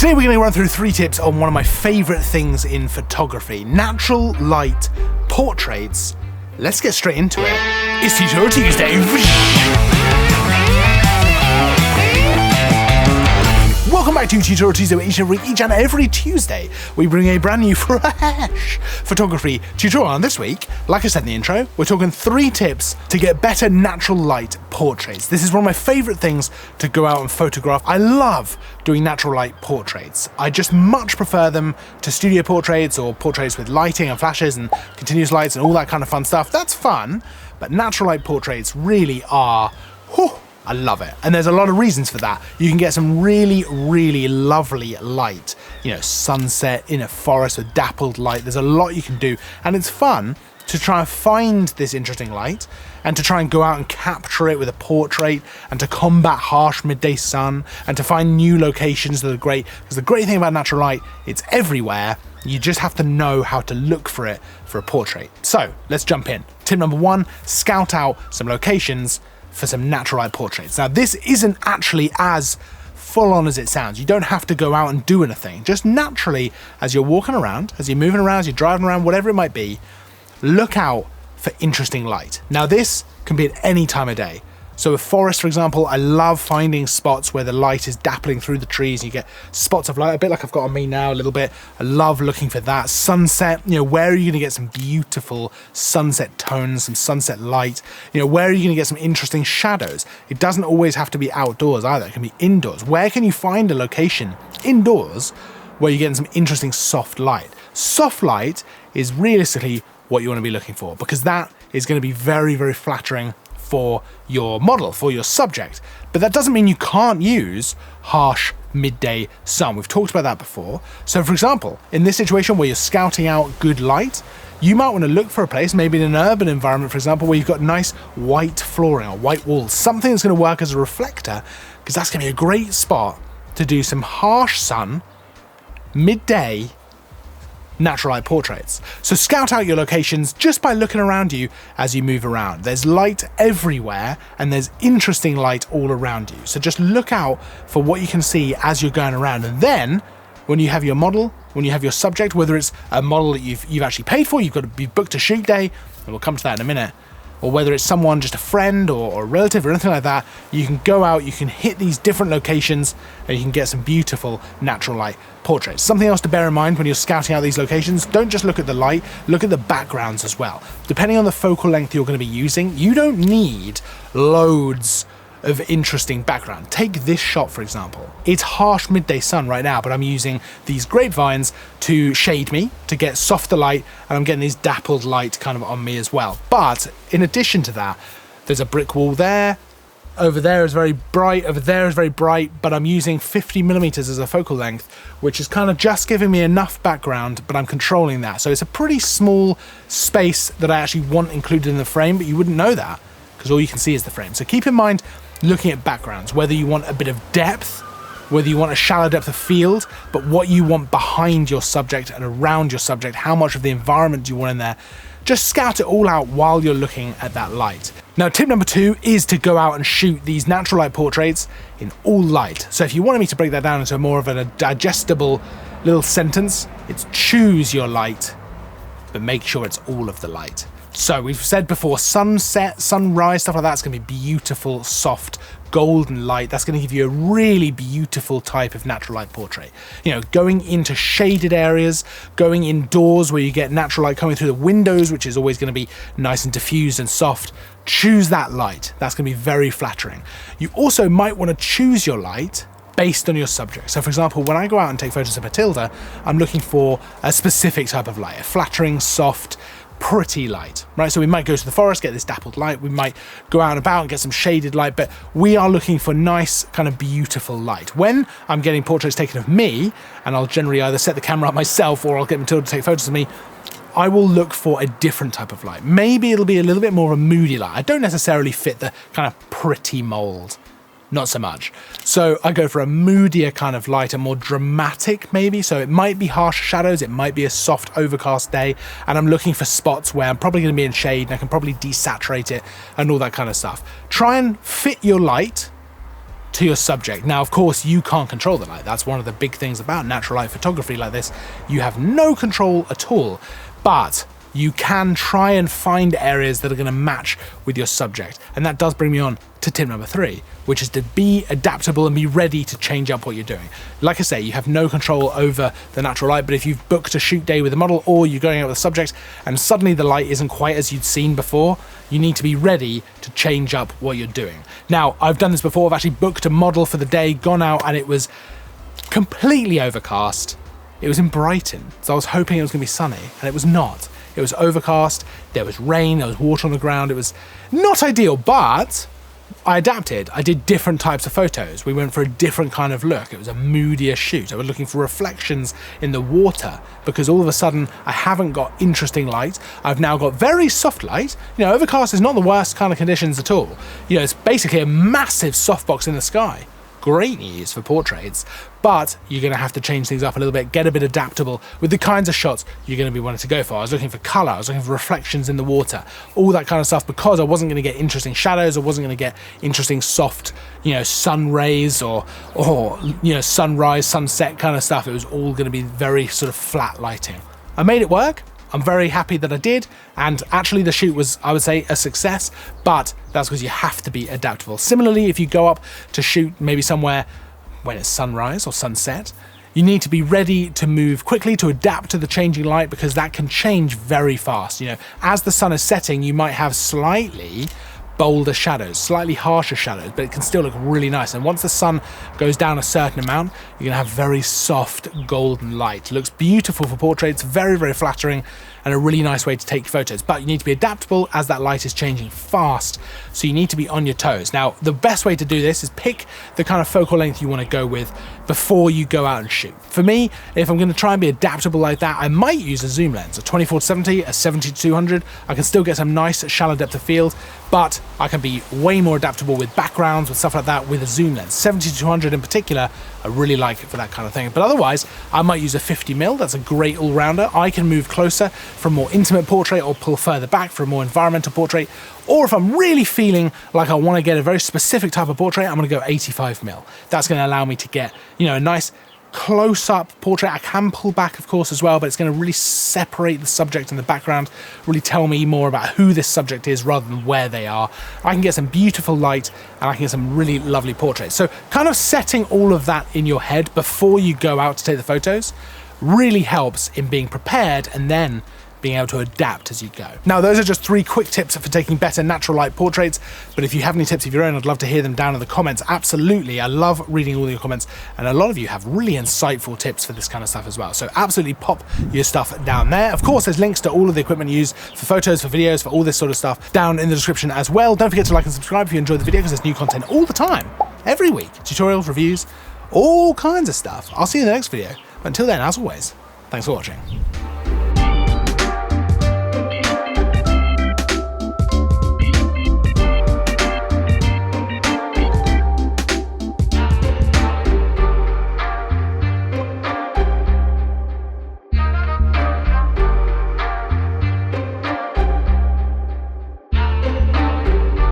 Today we're going to run through 3 tips on one of my favourite things in photography, natural light portraits. Let's get straight into it. It's Tutorial Tuesday. Welcome back to Tutorial Tuesday, where each and every Tuesday we bring a brand new fresh photography tutorial. And this week, like I said in the intro, we're talking 3 tips to get better natural light portraits. This is one of my favourite things to go out and photograph. I love doing natural light portraits. I just much prefer them to studio portraits or portraits with lighting and flashes and continuous lights and all that kind of fun stuff. That's fun, but natural light portraits really are, whew, I love it. And there's a lot of reasons for that. You can get some really, really lovely light, sunset in a forest with dappled light. There's a lot you can do, and it's fun to try and find this interesting light and to try and go out and capture it with a portrait and to combat harsh midday sun and to find new locations that are great. Because the great thing about natural light, it's everywhere. You just have to know how to look for it for a portrait. So let's jump in. Tip number 1, scout out some locations for some natural light portraits. Now, this isn't actually as full on as it sounds. You don't have to go out and do anything. Just naturally, as you're walking around, as you're moving around, as you're driving around, whatever it might be, look out for interesting light. Now, this can be at any time of day. So with forest, for example, I love finding spots where the light is dappling through the trees. You get spots of light, a bit like I've got on me now, a little bit. I love looking for that. Sunset, where are you going to get some beautiful sunset tones, some sunset light? Where are you going to get some interesting shadows? It doesn't always have to be outdoors either. It can be indoors. Where can you find a location indoors where you're getting some interesting soft light? Soft light is realistically what you want to be looking for, because that is going to be very, very flattering for your model, for your subject. But that doesn't mean you can't use harsh midday sun. We've talked about that before. So for example, in this situation where you're scouting out good light, you might want to look for a place, maybe in an urban environment, for example, where you've got nice white flooring or white walls, something that's going to work as a reflector, because that's going to be a great spot to do some harsh sun, midday, natural light portraits. So scout out your locations just by looking around you as you move around. There's light everywhere and there's interesting light all around you. So just look out for what you can see as you're going around. And then when you have your model, when you have your subject, whether it's a model that you've actually paid for, you've booked a shoot day, and we'll come to that in a minute, or whether it's someone, just a friend or a relative or anything like that, you can go out, you can hit these different locations and you can get some beautiful natural light portraits. Something else to bear in mind when you're scouting out these locations, don't just look at the light, look at the backgrounds as well. Depending on the focal length you're going to be using, you don't need loads of interesting background. Take this shot, for example. It's harsh midday sun right now, but I'm using these grapevines to shade me, to get softer light, and I'm getting these dappled light kind of on me as well. But in addition to that, there's a brick wall there. Over there is very bright, over there is very bright, but I'm using 50mm as a focal length, which is kind of just giving me enough background, but I'm controlling that. So it's a pretty small space that I actually want included in the frame, but you wouldn't know that because all you can see is the frame. So keep in mind, looking at backgrounds, whether you want a bit of depth, whether you want a shallow depth of field, but what you want behind your subject and around your subject, how much of the environment do you want in there. Just scout it all out while you're looking at that light. Now, tip number 2 is to go out and shoot these natural light portraits in all light. So if you wanted me to break that down into more of a digestible little sentence, it's choose your light, but make sure it's all of the light. So we've said before, sunset, sunrise, stuff like that's going to be beautiful, soft, golden light. That's going to give you a really beautiful type of natural light portrait. Going into shaded areas, going indoors where you get natural light coming through the windows, which is always going to be nice and diffused and soft. Choose that light. That's going to be very flattering. You also might want to choose your light based on your subject. So for example, when I go out and take photos of Matilda, I'm looking for a specific type of light, a flattering, soft, pretty light, right? So we might go to the forest, get this dappled light. We might go out and about and get some shaded light, but we are looking for nice, kind of beautiful light. When I'm getting portraits taken of me, and I'll generally either set the camera up myself or I'll get Matilda to take photos of me, I will look for a different type of light. Maybe it'll be a little bit more of a moody light. I don't necessarily fit the kind of pretty mold. Not so much. So I go for a moodier kind of light, a more dramatic maybe. So it might be harsh shadows, it might be a soft overcast day, and I'm looking for spots where I'm probably going to be in shade and I can probably desaturate it and all that kind of stuff. Try and fit your light to your subject. Now, of course, you can't control the light. That's one of the big things about natural light photography like this. You have no control at all, but you can try and find areas that are going to match with your subject. And that does bring me on to tip number 3, which is to be adaptable and be ready to change up what you're doing. Like I say, you have no control over the natural light, but if you've booked a shoot day with a model or you're going out with a subject and suddenly the light isn't quite as you'd seen before, you need to be ready to change up what you're doing. Now, I've done this before. I've actually booked a model for the day, gone out, and it was completely overcast. It was in Brighton, so I was hoping it was going to be sunny, and it was not. It was overcast, there was rain, there was water on the ground. It was not ideal, but I adapted. I did different types of photos. We went for a different kind of look. It was a moodier shoot. I was looking for reflections in the water because all of a sudden I haven't got interesting light. I've now got very soft light. You know, overcast is not the worst kind of conditions at all. You know, it's basically a massive softbox in the sky. Great news for portraits, but you're going to have to change things up a little bit, get a bit adaptable with the kinds of shots you're going to be wanting to go for. I was looking for color, I was looking for reflections in the water, all that kind of stuff, because I wasn't going to get interesting shadows, I wasn't going to get interesting soft, you know, sun rays or you know, sunrise, sunset kind of stuff. It was all going to be very sort of flat lighting. I made it work. I'm very happy that I did, and actually the shoot was, I would say, a success, but that's because you have to be adaptable. Similarly, if you go up to shoot maybe somewhere when it's sunrise or sunset, you need to be ready to move quickly, to adapt to the changing light, because that can change very fast. You know, as the sun is setting, you might have slightly bolder shadows, slightly harsher shadows, but it can still look really nice. And once the sun goes down a certain amount, you're gonna have very soft golden light. It looks beautiful for portraits, very, very flattering, and a really nice way to take photos. But you need to be adaptable as that light is changing fast, so you need to be on your toes. Now, the best way to do this is pick the kind of focal length you want to go with before you go out and shoot. For me, if I'm going to try and be adaptable like that, I might use a zoom lens, a 24-70, a 70-200. I can still get some nice shallow depth of field, but I can be way more adaptable with backgrounds, with stuff like that, with a zoom lens. 70-200 in particular, I really like it for that kind of thing. But otherwise, I might use a 50mm. That's a great all-rounder. I can move closer for a more intimate portrait, or pull further back for a more environmental portrait. Or if I'm really feeling like I want to get a very specific type of portrait, I'm going to go 85mm. That's going to allow me to get, you know, a nice close-up portrait. I can pull back, of course, as well, but it's going to really separate the subject and the background, really tell me more about who this subject is rather than where they are. I can get some beautiful light, and I can get some really lovely portraits. So kind of setting all of that in your head before you go out to take the photos really helps in being prepared and then being able to adapt as you go. Now, those are just 3 quick tips for taking better natural light portraits, but if you have any tips of your own, I'd love to hear them down in the comments. Absolutely, I love reading all your comments, and a lot of you have really insightful tips for this kind of stuff as well, so absolutely pop your stuff down there. Of course, there's links to all of the equipment used for photos, for videos, for all this sort of stuff down in the description as well. Don't forget to like and subscribe if you enjoyed the video, because there's new content all the time, every week. Tutorials, reviews, all kinds of stuff. I'll see you in the next video. But until then, as always, thanks for watching.